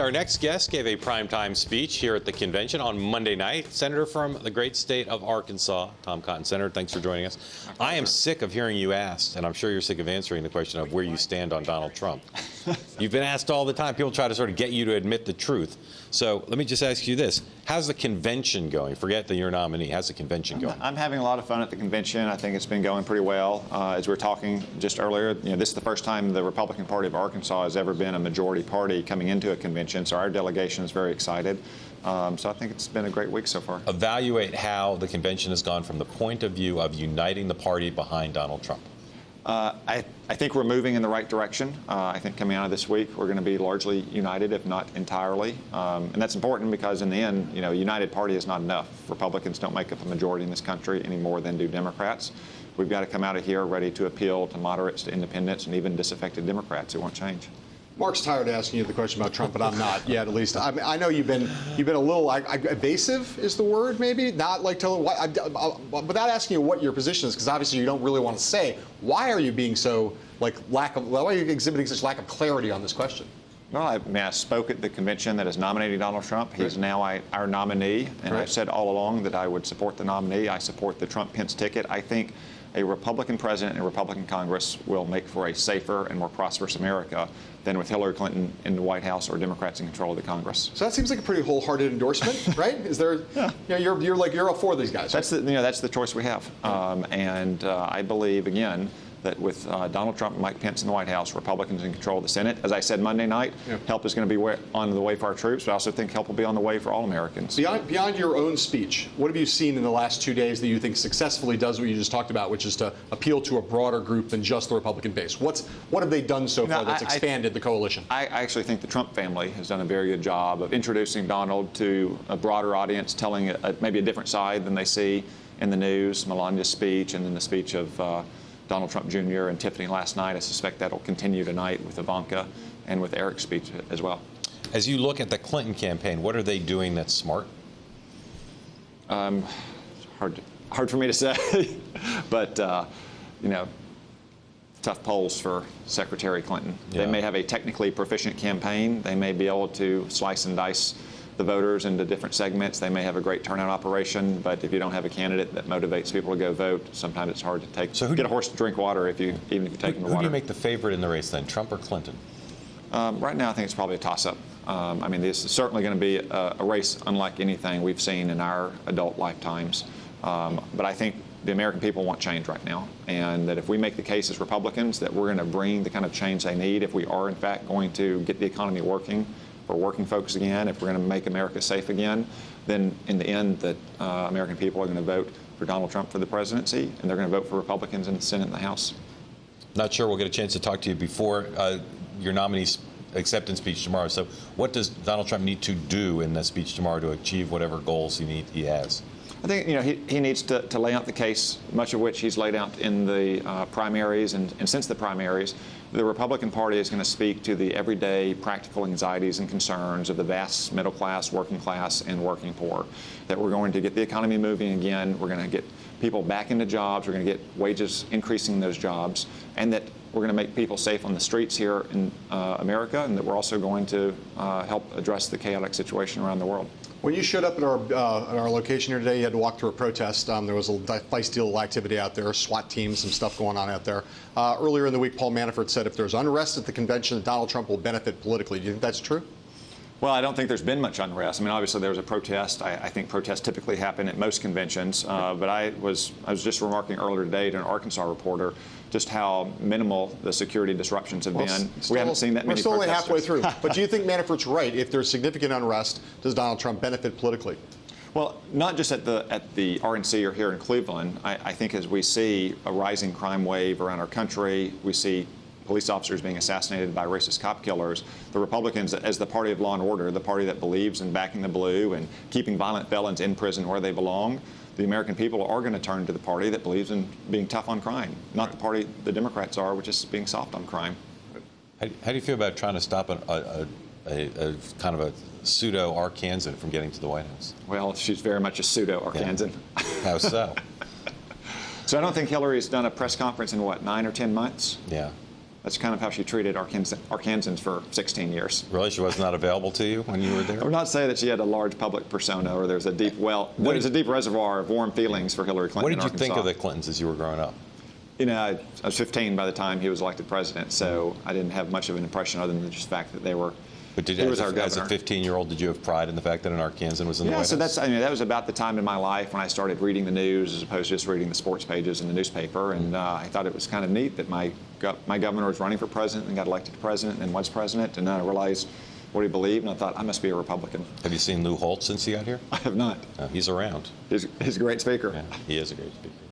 Our next guest gave a primetime speech here at the convention on Monday night. Senator from the great state of Arkansas, Tom Cotton. Senator, thanks for joining us. I am sick of hearing you asked, and I'm sure you're sick of answering the question of where you stand on Donald Trump. You've been asked all the time. People try to sort of get you to admit the truth. So let me just ask you this. How's the convention going? Forget that you're a nominee. How's the convention going? I'm having a lot of fun at the convention. I think it's been going pretty well. As we were talking just earlier, this is the first time the Republican Party of Arkansas has ever been a majority party coming into a convention, so our delegation is very excited. So I think it's been a great week so far. Evaluate how the convention has gone from the point of view of uniting the party behind Donald Trump. I think we're moving in the right direction. I think coming out of this week, we're going to be largely united, if not entirely. And that's important because in the end, a united party is not enough. Republicans don't make up a majority in this country any more than do Democrats. We've got to come out of here ready to appeal to moderates, to independents, and even disaffected Democrats who won't change. Mark's tired of asking you the question about Trump, but I'm not yet, at least. I know you've been a little evasive is the word, maybe, not like telling without asking you what your position is, because obviously you don't really want to say. Why are you being so why are you exhibiting such lack of clarity on this question? Well, I spoke at the convention that is nominating Donald Trump. He's now our nominee, and I've said all along that I would support the nominee. I support the Trump-Pence ticket. I think a Republican president and a Republican Congress will make for a safer and more prosperous America than with Hillary Clinton in the White House or Democrats in control of the Congress. So that seems like a pretty wholehearted endorsement, right? Is there? Yeah. You're all for these guys. That's that's the choice we have, and I believe again that with Donald Trump and Mike Pence in the White House, Republicans in control of the Senate. As I said Monday night, help is going to be on the way for our troops, but I also think help will be on the way for all Americans. Beyond your own speech, what have you seen in the last 2 days that you think successfully does what you just talked about, which is to appeal to a broader group than just the Republican base? What have they done so far that's expanded the coalition? I actually think the Trump family has done a very good job of introducing Donald to a broader audience, telling maybe a different side than they see in the news. Melania's speech and then the speech of Donald Trump Jr. and Tiffany last night. I suspect that'll continue tonight with Ivanka and with Eric's speech as well. As you look at the Clinton campaign, what are they doing that's smart? Hard for me to say, but tough polls for Secretary Clinton. Yeah. They may have a technically proficient campaign. They may be able to slice and dice the voters into different segments. They may have a great turnout operation, but if you don't have a candidate that motivates people to go vote, sometimes it's hard to get a horse to drink water even if you take them to water. Who do you make the favorite in the race then, Trump or Clinton? Right now, I think it's probably a toss-up. This is certainly going to be a race unlike anything we've seen in our adult lifetimes. But I think the American people want change right now, and that if we make the case as Republicans that we're going to bring the kind of change they need, if we are in fact going to get the economy working for working folks again, if we're going to make America safe again, then in the end that American people are going to vote for Donald Trump for the presidency, and they're going to vote for Republicans in the Senate and the House. Not sure we'll get a chance to talk to you before your nominee's acceptance speech tomorrow. So what does Donald Trump need to do in the speech tomorrow to achieve whatever goals he has? I think he needs to lay out the case, much of which he's laid out in the primaries, and since the primaries, the Republican Party is going to speak to the everyday practical anxieties and concerns of the vast middle class, working class, and working poor. That we're going to get the economy moving again, we're going to get people back into jobs, we're going to get wages increasing in those jobs, and that we're going to make people safe on the streets here in America, and that we're also going to help address the chaotic situation around the world. When you showed up at our location here today, you had to walk through a protest. There was a feisty little activity out there, SWAT teams, some stuff going on out there. Earlier in the week, Paul Manafort said if there's unrest at the convention, Donald Trump will benefit politically. Do you think that's true? Well, I don't think there's been much unrest. Obviously there was a protest. I think protests typically happen at most conventions. But I was just remarking earlier today to an Arkansas reporter just how minimal the security disruptions have been. We haven't seen that many protesters. We're still only halfway through. But do you think Manafort's right? If there's significant unrest, does Donald Trump benefit politically? Well, not just at the RNC or here in Cleveland. I think as we see a rising crime wave around our country, we see police officers being assassinated by racist cop killers, the Republicans, as the party of law and order, the party that believes in backing the blue and keeping violent felons in prison where they belong, the American people are going to turn to the party that believes in being tough on crime, not the party the Democrats are, which is being soft on crime. How do you feel about trying to stop a kind of a pseudo-Arkansan from getting to the White House? Well, she's very much a pseudo-Arkansan. Yeah. How so? So I don't think Hillary's done a press conference in, 9 or 10 months? Yeah. That's kind of how she treated Arkansans for 16 years. Really, she was not available to you when you were there? I would not say that she had a large public persona or there's a deep there's a deep reservoir of warm feelings for Hillary Clinton. What did you in think of Arkansas. the Clintons as you were growing up? You know, I was 15 by the time he was elected president, so I didn't have much of an impression other than just the fact that he was our governor. As a 15-year-old, did you have pride in the fact that an Arkansan was in the White So House? that was about the time in my life when I started reading the news as opposed to just reading the sports pages in the newspaper, and I thought it was kind of neat that my governor was running for president and got elected to president and was president, and then I realized what he believed, and I thought, I must be a Republican. Have you seen Lou Holtz since he got here? I have not. He's around. He's a great speaker. Yeah, he is a great speaker.